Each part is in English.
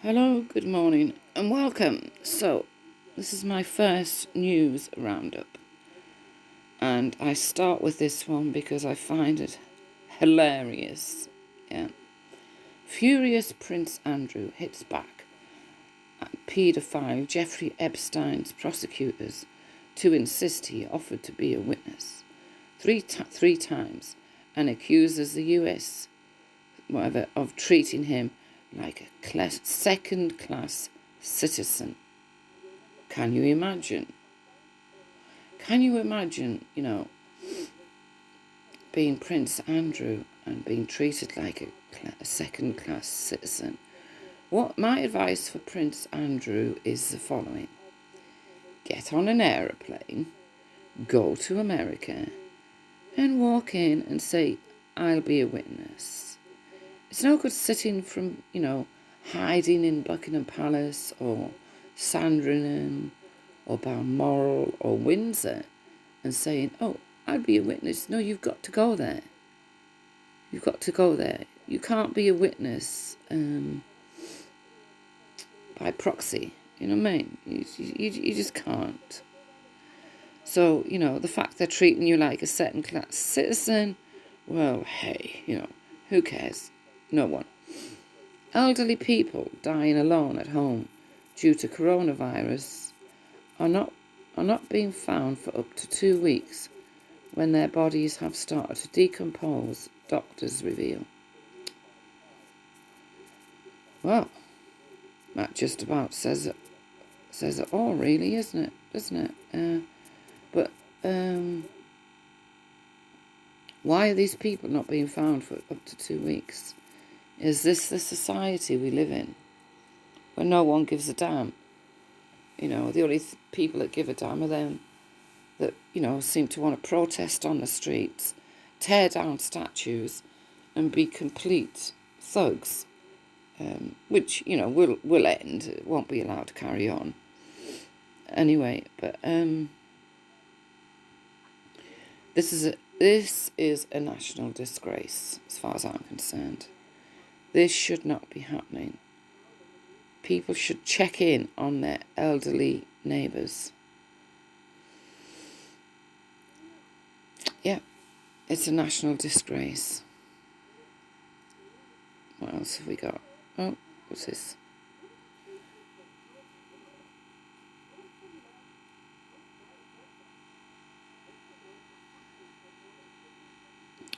Hello, good morning, and welcome. So, this is my first news roundup, and I start with this one because I find it hilarious. Yeah. Furious Prince Andrew hits back at paedophile Jeffrey Epstein's prosecutors to insist he offered to be a witness three times and accuses the US of treating him like a second-class citizen. Can you imagine? Can you imagine, being Prince Andrew and being treated like a second-class citizen? My advice for Prince Andrew is the following. Get on an aeroplane, go to America, and walk in and say, I'll be a witness. It's no good sitting hiding in Buckingham Palace or Sandringham or Balmoral or Windsor and saying, oh, I'd be a witness. No, you've got to go there. You've got to go there. You can't be a witness by proxy. You know what I mean? You just can't. So, the fact they're treating you like a second-class citizen, well, hey, who cares? No one. Elderly people dying alone at home due to coronavirus are not being found for up to 2 weeks when their bodies have started to decompose, doctors reveal. Well, that just about says it all, really, isn't it? Doesn't it? But why are these people not being found for up to 2 weeks? Is this the society we live in, where no one gives a damn? The only people that give a damn are them that, seem to want to protest on the streets, tear down statues, and be complete thugs, which, will end. It won't be allowed to carry on. Anyway, but this is a national disgrace, as far as I'm concerned. This should not be happening. People should check in on their elderly neighbours. Yeah, it's a national disgrace. What else have we got? Oh, what's this?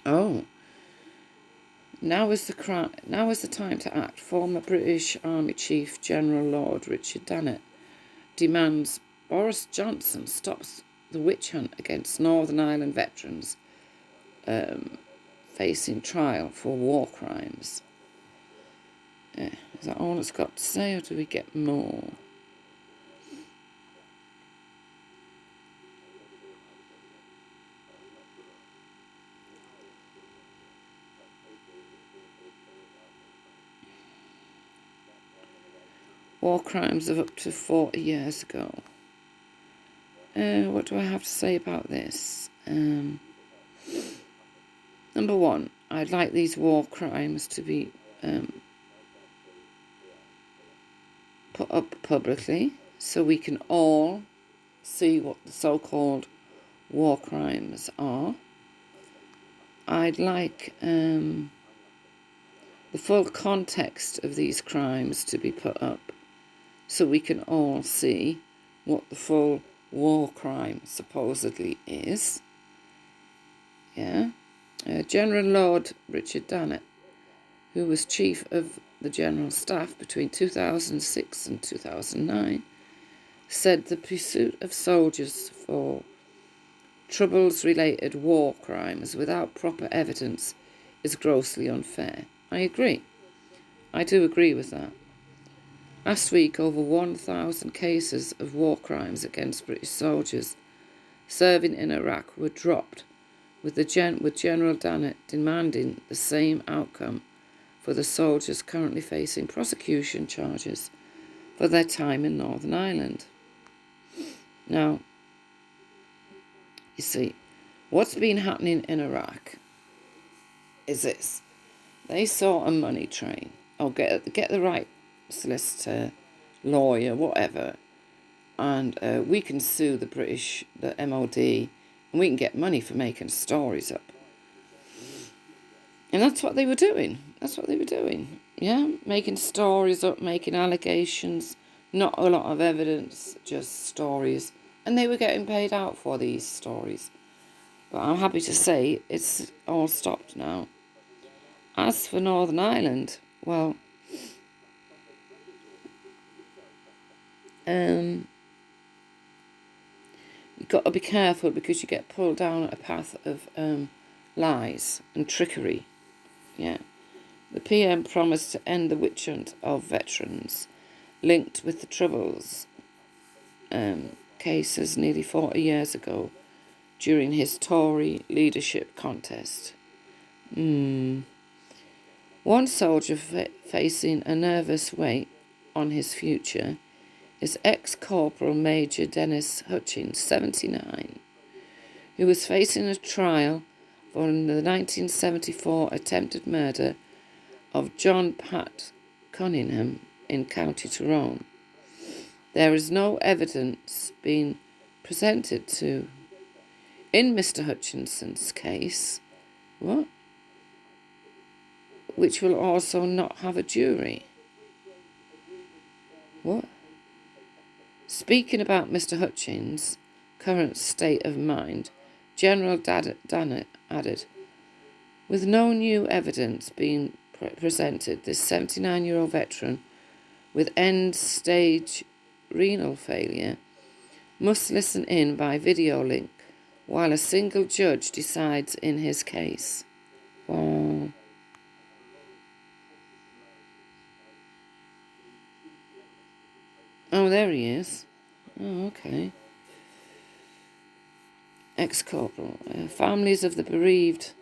Oh, now is the time to act. Former British Army Chief General Lord Richard Dannatt demands Boris Johnson stops the witch hunt against Northern Ireland veterans facing trial for war crimes. Is that all it's got to say, or do we get more? War crimes of up to 40 years ago. What do I have to say about this? Number one, I'd like these war crimes to be put up publicly so we can all see what the so-called war crimes are. I'd like the full context of these crimes to be put up so we can all see what the full war crime supposedly is. Yeah. General Lord Richard Dannatt, who was Chief of the General Staff between 2006 and 2009, said the pursuit of soldiers for Troubles-related war crimes without proper evidence is grossly unfair. I agree. I do agree with that. Last week, over 1,000 cases of war crimes against British soldiers serving in Iraq were dropped, with General Dannatt demanding the same outcome for the soldiers currently facing prosecution charges for their time in Northern Ireland. Now, you see, what's been happening in Iraq is this. They saw a money train. Oh, get the right solicitor, lawyer, whatever, and we can sue the MOD, and we can get money for making stories up. And that's what they were doing. Yeah, making stories up, making allegations, not a lot of evidence, just stories. And they were getting paid out for these stories. But I'm happy to say it's all stopped now. As for Northern Ireland, well, you've got to be careful because you get pulled down a path of lies and trickery. Yeah. The PM promised to end the witch hunt of veterans linked with the Troubles cases nearly 40 years ago during his Tory leadership contest. One soldier facing a nervous weight on his future is ex-Corporal Major Dennis Hutchins, 79, who was facing a trial for the 1974 attempted murder of John Pat Cunningham in County Tyrone. There is no evidence being presented in Mr. Hutchinson's case, which will also not have a jury. Speaking about Mr. Hutchins' current state of mind, General Dannett added, with no new evidence being presented, this 79-year-old veteran with end-stage renal failure must listen in by video link while a single judge decides in his case. Wow. Oh, there he is. Oh, okay. Ex-corporal. Families of the bereaved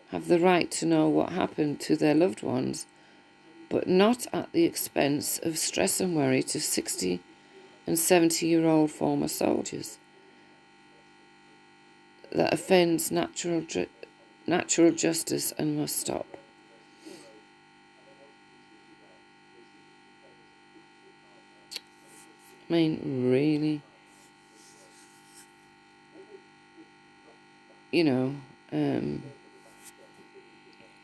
have the right to know what happened to their loved ones, but not at the expense of stress and worry to 60 and 70-year-old former soldiers. That offends natural justice and must stop. I mean, really?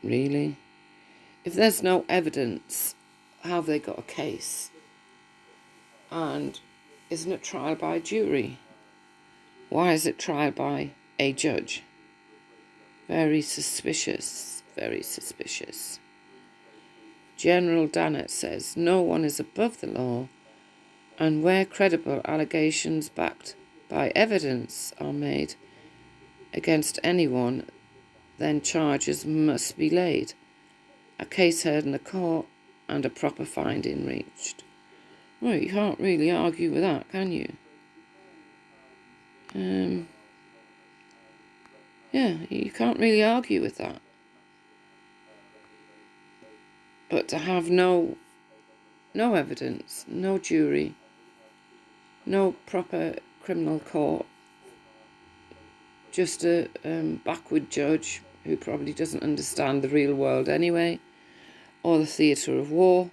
Really? If there's no evidence, how have they got a case? And isn't it trial by jury? Why is it trial by a judge? Very suspicious, very suspicious. General Dannett says no one is above the law, and where credible allegations backed by evidence are made against anyone, then charges must be laid, a case heard in the court, and a proper finding reached. Well, you can't really argue with that, can you? Yeah, you can't really argue with that. But to have no evidence, no jury, no proper criminal court, just a backward judge who probably doesn't understand the real world anyway, or the theatre of war.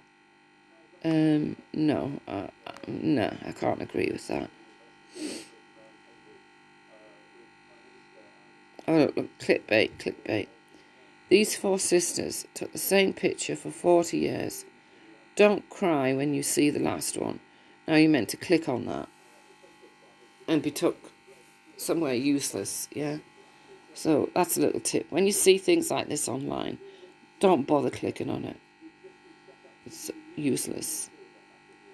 No, I can't agree with that. Oh, look, clickbait. These 4 sisters took the same picture for 40 years. Don't cry when you see the last one. Now you're meant to click on that and be took somewhere useless, yeah? So that's a little tip. When you see things like this online, don't bother clicking on it. It's useless.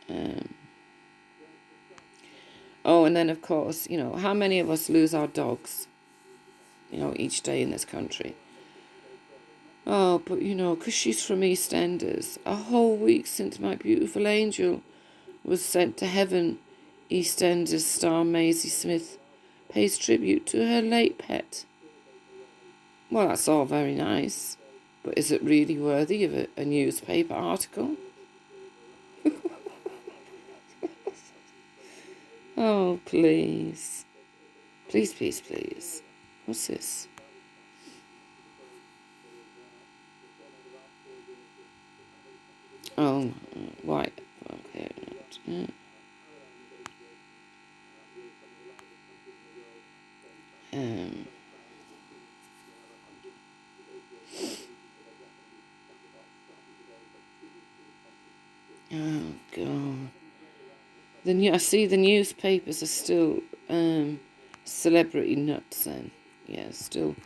And then, of course, how many of us lose our dogs, each day in this country? Oh, but, because she's from EastEnders, a whole week since my beautiful angel was sent to heaven, EastEnders star Maisie Smith pays tribute to her late pet. Well, that's all very nice, but is it really worthy of a newspaper article? Oh, please. Please. What's this? Oh, white. Okay. Um. Oh God. I see the newspapers are still celebrity nuts. Then, yeah, still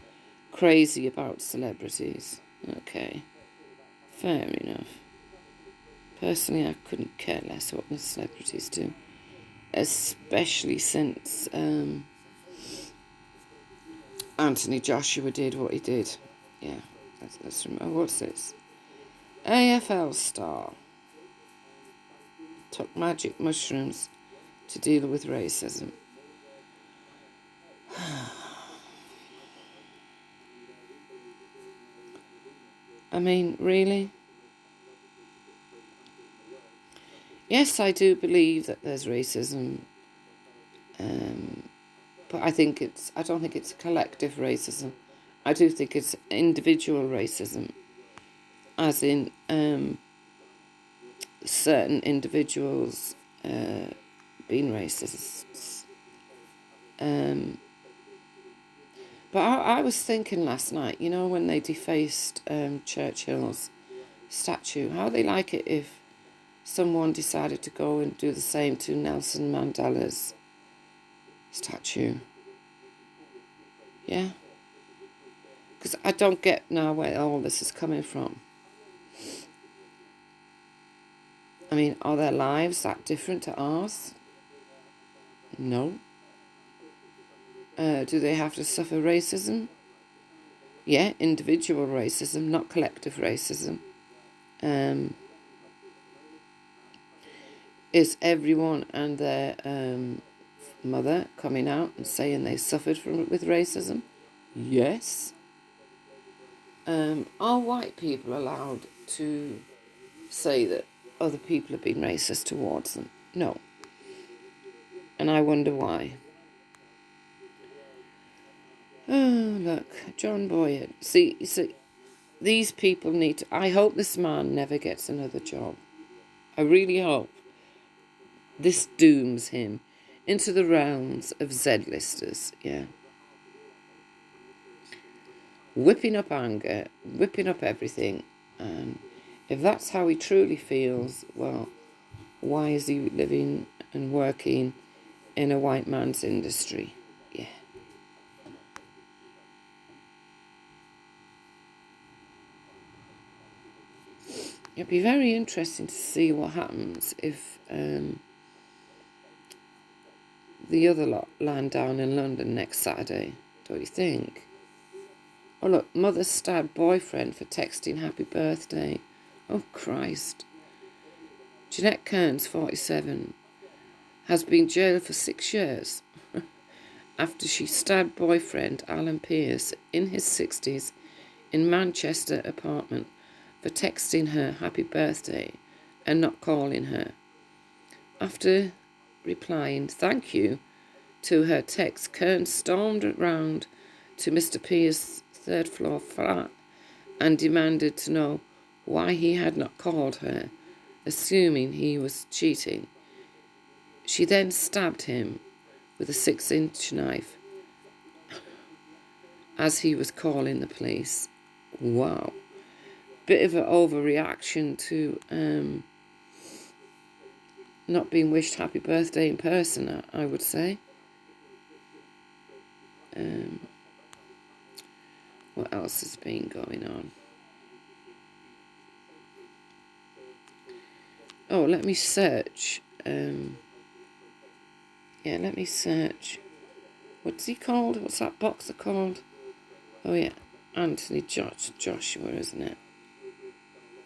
crazy about celebrities. Okay, fair enough. Personally, I couldn't care less what the celebrities do, especially since Anthony Joshua did what he did. Yeah, let's remember. What's this? AFL star took magic mushrooms to deal with racism. I mean, really? Yes, I do believe that there's racism, but I don't think it's collective racism. I do think it's individual racism, as in certain individuals being racists. But I was thinking last night, when they defaced Churchill's statue, how they like it if someone decided to go and do the same to Nelson Mandela's statue. Yeah? Because I don't get now where all this is coming from. I mean, are their lives that different to ours? No. Do they have to suffer racism? Yeah, individual racism, not collective racism. Is everyone and their mother coming out and saying they suffered with racism? Yes. Are white people allowed to say that other people have been racist towards them? No. And I wonder why. Oh, look, John Boyd. See, these people need to... I hope this man never gets another job. I really hope. This dooms him into the realms of Z-listers, yeah. Whipping up anger, whipping up everything. And if that's how he truly feels, well, why is he living and working in a white man's industry? Yeah. It'd be very interesting to see what happens if the other lot land down in London next Saturday, don't you think? Oh look, mother stabbed boyfriend for texting happy birthday. Oh Christ. Jeanette Kearns, 47, has been jailed for 6 years after she stabbed boyfriend Alan Pierce in his 60s in Manchester apartment for texting her happy birthday and not calling her. After replying thank you to her text, Kearns stormed around to Mr. Pierce's third floor flat and demanded to know why he had not called her, assuming he was cheating. She then stabbed him with a 6-inch knife as he was calling the police. Wow. Bit of an overreaction to not being wished happy birthday in person, I would say. What else has been going on? Oh, let me search. Let me search. What's he called? What's that boxer called? Oh, yeah. Anthony Joshua, isn't it?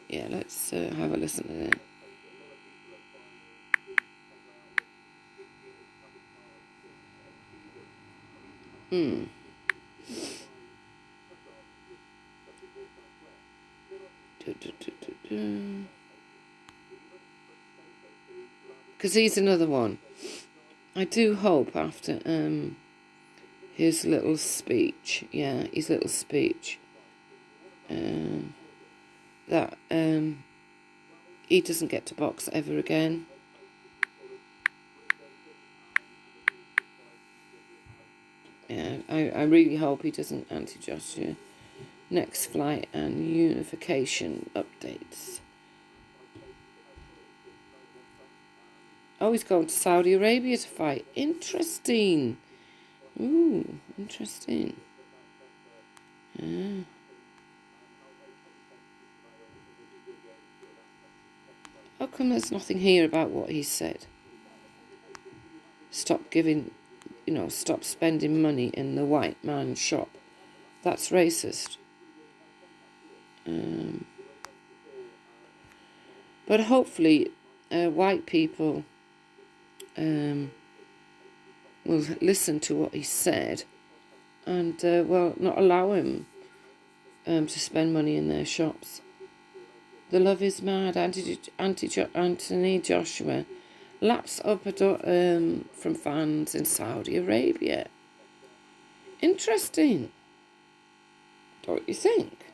Yeah, let's have a listen to that. Because he's another one. I do hope after his little speech, that he doesn't get to box ever again. Yeah, I really hope he doesn't, Auntie Joshua. Next flight and unification updates. Oh, he's going to Saudi Arabia to fight. Interesting. Ooh, interesting. Yeah. How come there's nothing here about what he said? Stop spending money in the white man's shop. That's racist. But hopefully, white people will listen to what he said and, not allow him to spend money in their shops. The love is mad. Anthony Joshua laps up from fans in Saudi Arabia. Interesting. Don't you think?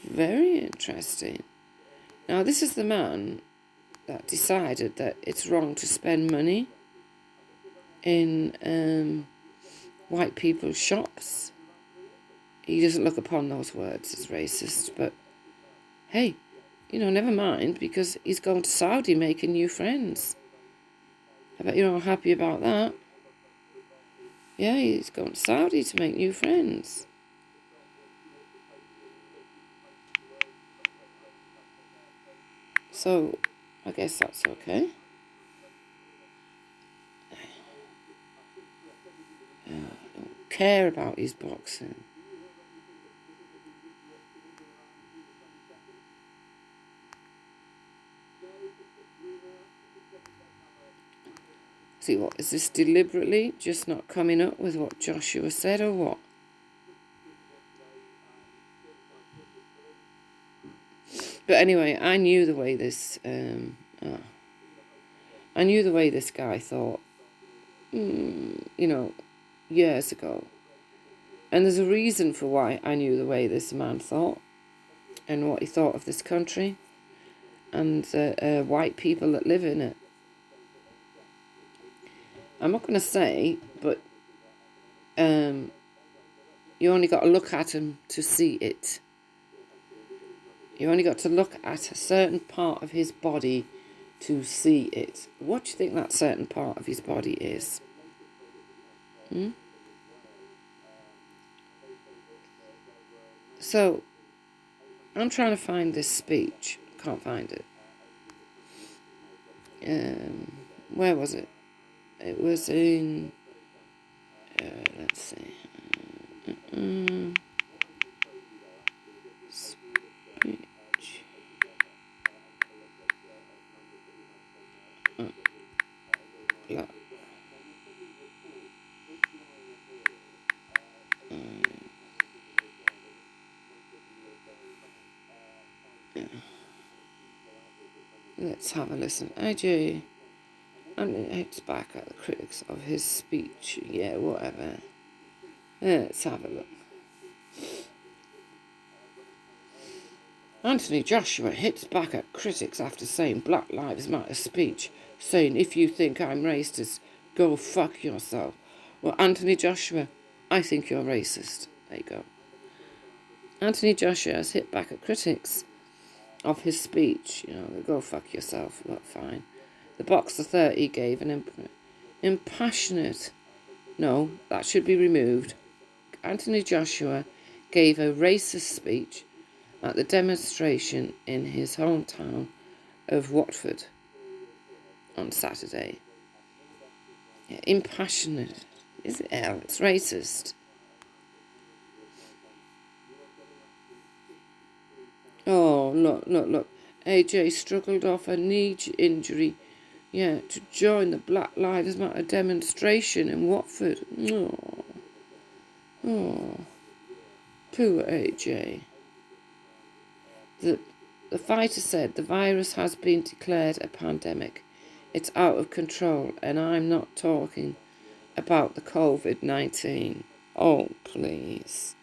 Very interesting. Now, this is the man that decided that it's wrong to spend money in white people's shops. He doesn't look upon those words as racist, but hey, never mind, because he's going to Saudi making new friends. I bet you're all happy about that. Yeah, he's going to Saudi to make new friends. So, I guess that's okay. I don't care about his boxing. See, what is this deliberately just not coming up with what Joshua said, or what? But anyway, I knew the way this guy thought, years ago. And there's a reason for why I knew the way this man thought and what he thought of this country and the white people that live in it. I'm not going to say, but you only got to look at him to see it. You only got to look at a certain part of his body to see it. What do you think that certain part of his body is? So, I'm trying to find this speech. Can't find it. Where was it? It was in... let's see. Speech. Yeah. Let's have a listen. AJ hits back at the critics of his speech. Yeah, whatever. Let's have a look. Anthony Joshua hits back at critics after saying Black Lives Matter speech, saying, if you think I'm racist, go fuck yourself. Well, Anthony Joshua, I think you're racist. There you go. Anthony Joshua has hit back at critics of his speech. Go fuck yourself. Well, fine. The Boxer 30 gave an impassionate... No, that should be removed. Anthony Joshua gave a racist speech at the demonstration in his hometown of Watford on Saturday. Yeah, impassionate. Is it L? It's racist. Oh, look. AJ struggled off a knee injury, to join the Black Lives Matter demonstration in Watford. Oh, poor AJ. The fighter said the virus has been declared a pandemic. It's out of control, and I'm not talking about the COVID-19. Oh, please.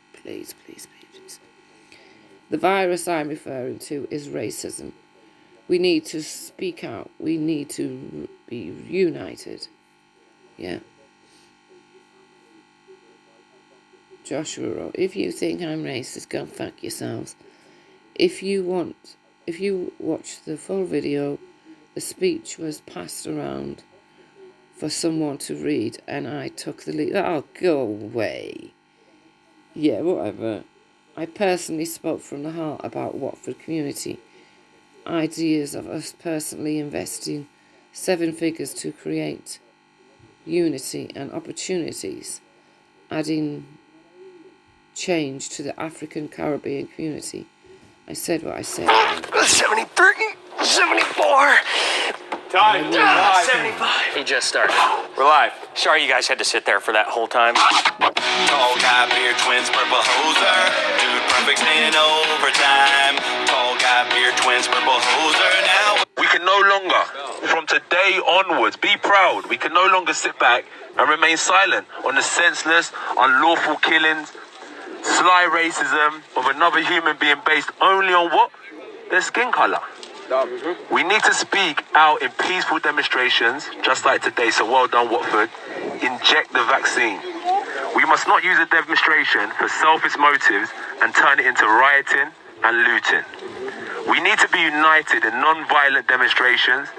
The virus I'm referring to is racism. We need to speak out. We need to be united. Yeah. Joshua wrote, if you think I'm racist, go fuck yourselves. If you watch the full video, the speech was passed around for someone to read, and I took the lead. Oh, go away. Yeah, whatever. I personally spoke from the heart about Watford community. Ideas of us personally investing 7 figures to create unity and opportunities, adding change to the African Caribbean community. I said what I said. 73, 74. Time. 75. He just started. We're live. Sorry you guys had to sit there for that whole time. Tall guy, beard, twins, purple hoser. Dude, perfect in overtime. Tall guy, beard, twins, purple hoser. Now We can no longer, from today onwards, be proud. We can no longer sit back and remain silent on the senseless, unlawful killings, sly racism of another human being based only on what? Their skin color. We need to speak out in peaceful demonstrations, just like today, so well done, Watford. Inject the vaccine. We must not use a demonstration for selfish motives and turn it into rioting and looting. We need to be united in non-violent demonstrations.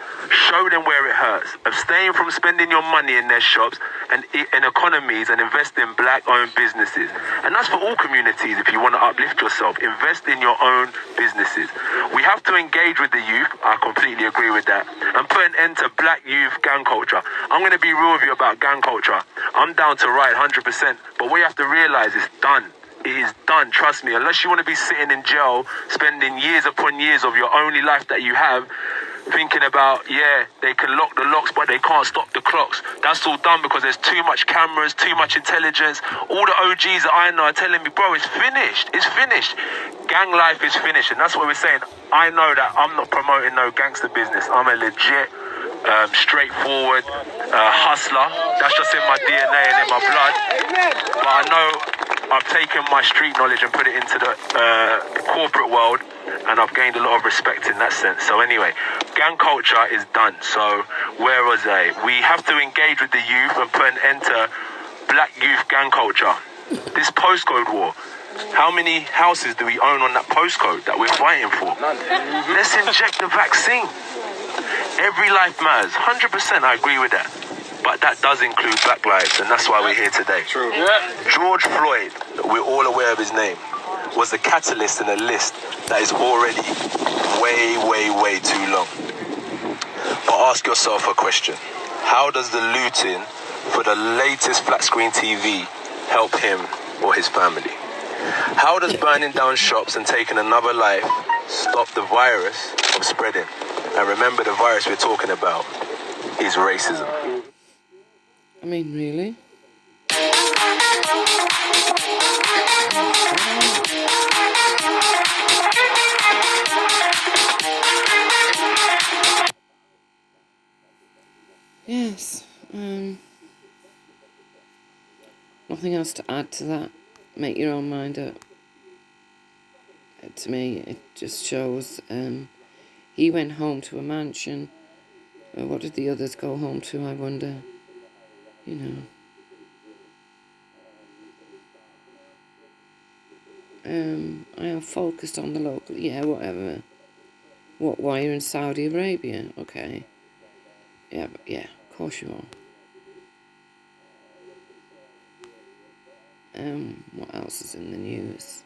Show them where it hurts. Abstain from spending your money in their shops and in economies, and invest in black-owned businesses. And that's for all communities. If you want to uplift yourself, invest in your own businesses. We have to engage with the youth. I completely agree with that. And put an end to black youth gang culture. I'm going to be real with you about gang culture. I'm down to riot 100%. But what you have to realize is done. It is done, trust me. Unless you want to be sitting in jail, spending years upon years of your only life that you have, thinking about, yeah, they can lock the locks, but they can't stop the clocks. That's all done because there's too much cameras, too much intelligence. All the OGs that I know are telling me, bro, it's finished. It's finished. Gang life is finished. And that's what we're saying. I know that I'm not promoting no gangster business. I'm a legit, straightforward hustler. That's just in my DNA and in my blood. But I know I've taken my street knowledge and put it into the corporate world, and I've gained a lot of respect in that sense. So anyway, gang culture is done. So where was I? We have to engage with the youth and put an end to black youth gang culture. This postcode war. How many houses do we own on that postcode that we're fighting for? Let's inject the vaccine. Every life matters. 100%, I agree with that. But that does include black lives, and that's why we're here today. True. George Floyd, we're all aware of his name, was a catalyst in a list that is already way too long. But ask yourself a question. How does the looting for the latest flat screen TV help him or his family? How does burning down shops and taking another life stop the virus from spreading? And remember, the virus we're talking about is racism. I mean, really? Yes. Nothing else to add to that. Make your own mind up. To me, it just shows he went home to a mansion. What did the others go home to, I wonder? You know. I am focused on the local. Yeah, whatever. Why you're in Saudi Arabia? Okay. Yeah, of course you are. What else is in the news?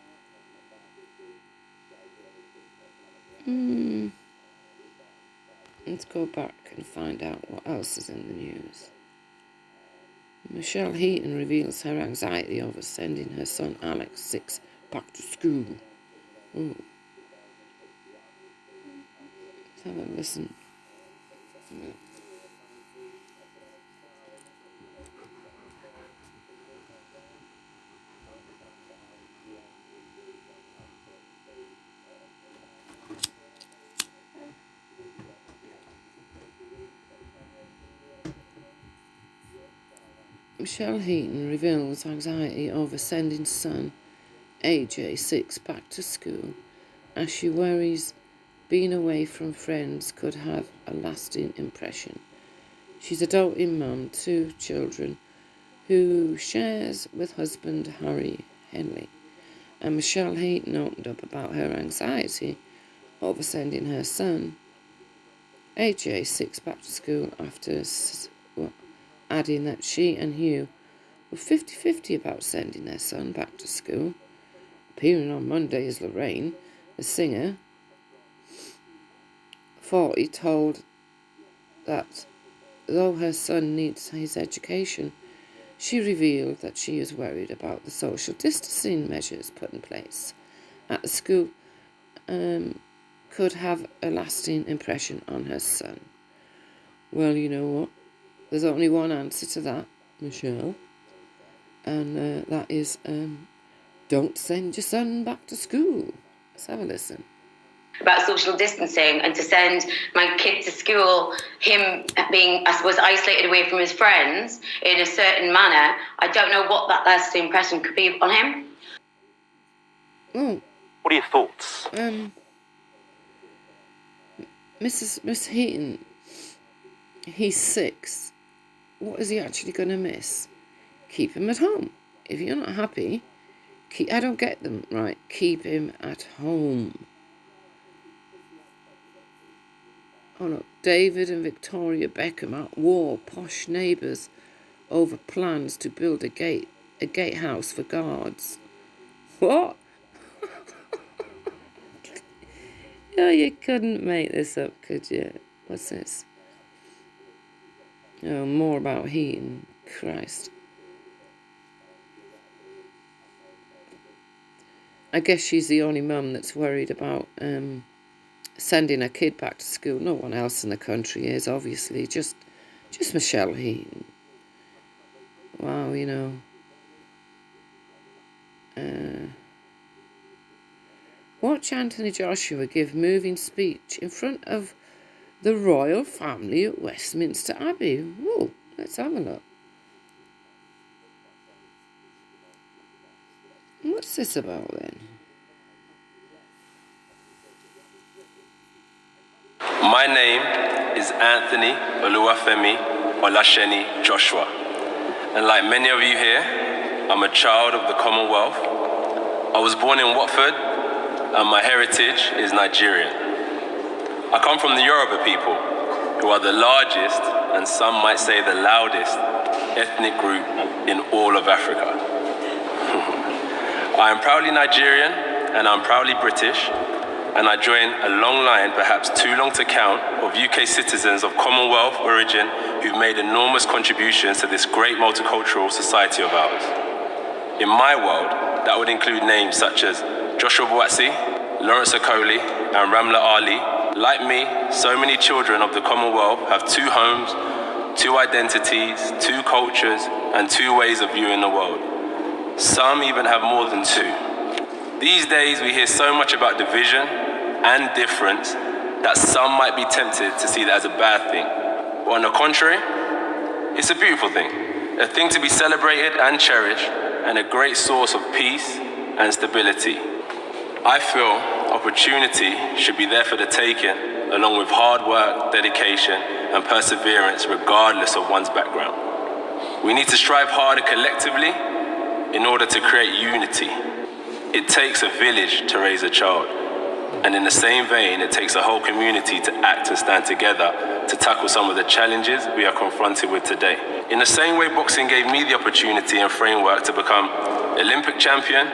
Let's go back and find out what else is in the news. Michelle Heaton reveals her anxiety over sending her son Alex 6 back to school. Ooh. Let's have a listen. Michelle Heaton reveals anxiety over sending son AJ 6 back to school. as she worries being away from friends could have a lasting impression. She's a doting mum, 2 children, who shares with husband Harry Henley. And Michelle Heaton opened up about her anxiety over sending her son, AJ, 6, back to school after adding that she and Hugh were 50-50 about sending their son back to school. Appearing on Monday as Lorraine, the singer, 40, told that though her son needs his education, she revealed that she is worried about the social distancing measures put in place at the school could have a lasting impression on her son. Well, you know what? There's only one answer to that, Michelle. And that is, don't send your son back to school. Let's have a listen. About social distancing and to send my kid to school, him being, I suppose, isolated away from his friends in a certain manner, I don't know what that lasting impression could be on him. Oh. What are your thoughts? Miss Heaton, he's 6. What is he actually going to miss? Keep him at home. If you're not happy, I don't get them, right? Keep him at home. Oh no, David and Victoria Beckham at war, posh neighbours over plans to build a gatehouse for guards. What? Oh, you couldn't make this up, could you? What's this? Oh, more about Heaton. Christ. I guess she's the only mum that's worried about sending her kid back to school. No one else in the country is, obviously. Just Michelle Heaton. Wow, you know. Watch Anthony Joshua give moving speech in front of the royal family at Westminster Abbey. Whoa, let's have a look. What's this about then? My name is Anthony Oluwafemi Olasheni Joshua, and like many of you here, I'm a child of the Commonwealth. I was born in Watford, and my heritage is Nigerian. I come from the Yoruba people, who are the largest, and some might say the loudest, ethnic group in all of Africa. I am proudly Nigerian, and I'm proudly British, and I join a long line, perhaps too long to count, of UK citizens of Commonwealth origin who've made enormous contributions to this great multicultural society of ours. In my world, that would include names such as Joshua Boatsi, Lawrence Okoli, and Ramla Ali. Like me, so many children of the Commonwealth have 2 homes, 2 identities, 2 cultures, and 2 ways of viewing the world. Some even have more than 2. These days, we hear so much about division and difference that some might be tempted to see that as a bad thing. But on the contrary, it's a beautiful thing, a thing to be celebrated and cherished, and a great source of peace and stability. I feel opportunity should be there for the taking, along with hard work, dedication, and perseverance, regardless of one's background. We need to strive harder collectively in order to create unity. It takes a village to raise a child. And in the same vein, it takes a whole community to act and stand together to tackle some of the challenges we are confronted with today. In the same way boxing gave me the opportunity and framework to become Olympic champion,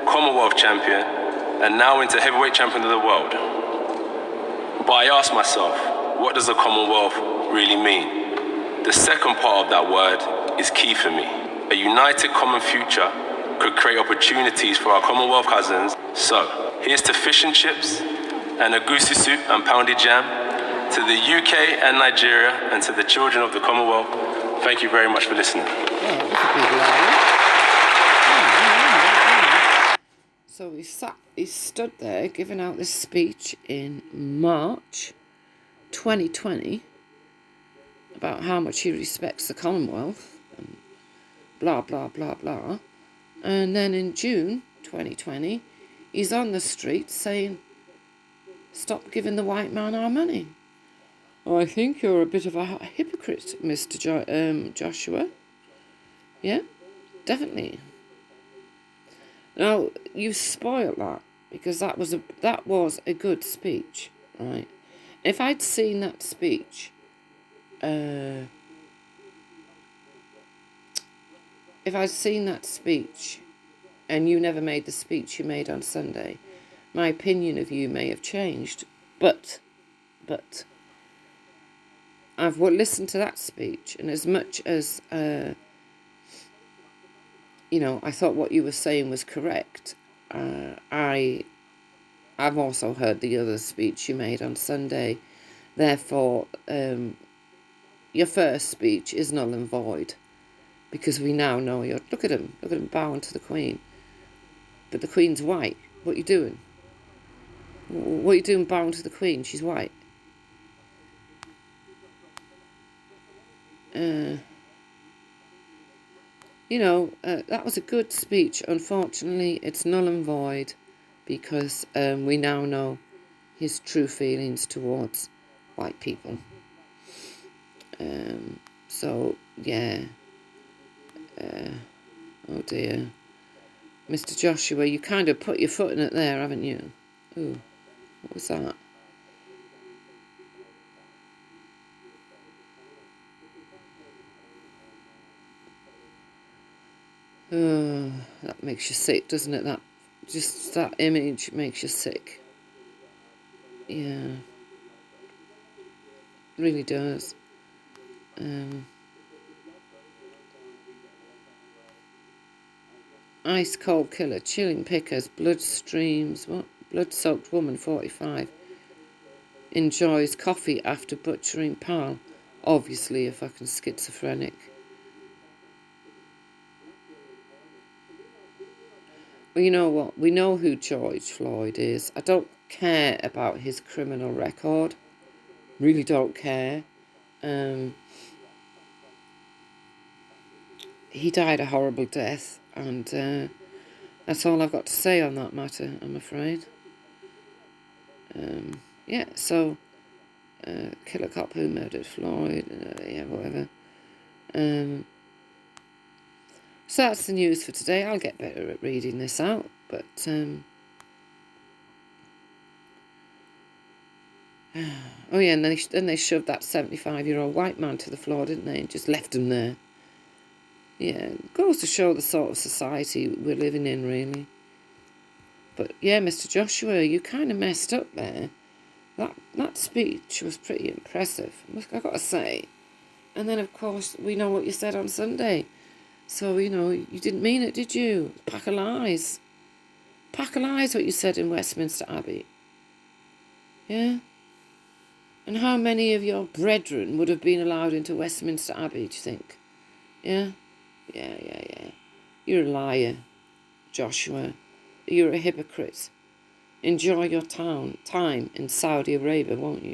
Commonwealth champion, and now into heavyweight champion of the world. But I ask myself, what does the Commonwealth really mean? The second part of that word is key for me. A united common future could create opportunities for our Commonwealth cousins. So, here's to fish and chips, and a goosey soup and pounded jam, to the UK and Nigeria, and to the children of the Commonwealth. Thank you very much for listening. So he stood there giving out this speech in March 2020 about how much he respects the Commonwealth and blah, blah, blah, blah. And then in June 2020, he's on the street saying, stop giving the white man our money. Oh, I think you're a bit of a hypocrite, Mr. Joshua. Yeah, definitely. Now, you spoiled that, because that was a good speech, right? If I'd seen that speech, and you never made the speech you made on Sunday, my opinion of you may have changed. But I've listened to that speech, and as much as, I thought what you were saying was correct, I've also heard the other speech you made on Sunday. Therefore, your first speech is null and void, because we now know you're... Look at him bowing to the Queen. But the Queen's white. What are you doing? What are you doing bowing to the Queen? She's white. That was a good speech. Unfortunately, it's null and void, because we now know his true feelings towards white people. So, yeah. Oh dear. Mr. Joshua, you kind of put your foot in it there, haven't you? Ooh, what was that? Oh, that makes you sick, doesn't it? That image makes you sick. Yeah. It really does. Ice cold killer, chilling pickers, blood streams. What? Blood-soaked woman, 45. Enjoys coffee after butchering pal. Obviously a fucking schizophrenic. Well, you know what? We know who George Floyd is. I don't care about his criminal record. Really don't care. He died a horrible death, and that's all I've got to say on that matter, I'm afraid. So killer cop who murdered Floyd, whatever. So that's the news for today. I'll get better at reading this out, but oh yeah, and then they shoved that 75-year-old white man to the floor, didn't they, and just left him there. Yeah, it goes to show the sort of society we're living in, really. But yeah, Mr. Joshua, you kind of messed up there. That speech was pretty impressive, I've got to say. And then, of course, we know what you said on Sunday. So, you didn't mean it, did you? Pack of lies. Pack of lies, what you said in Westminster Abbey. Yeah? And how many of your brethren would have been allowed into Westminster Abbey, do you think? Yeah? Yeah. You're a liar, Joshua. You're a hypocrite. Enjoy your time in Saudi Arabia, won't you?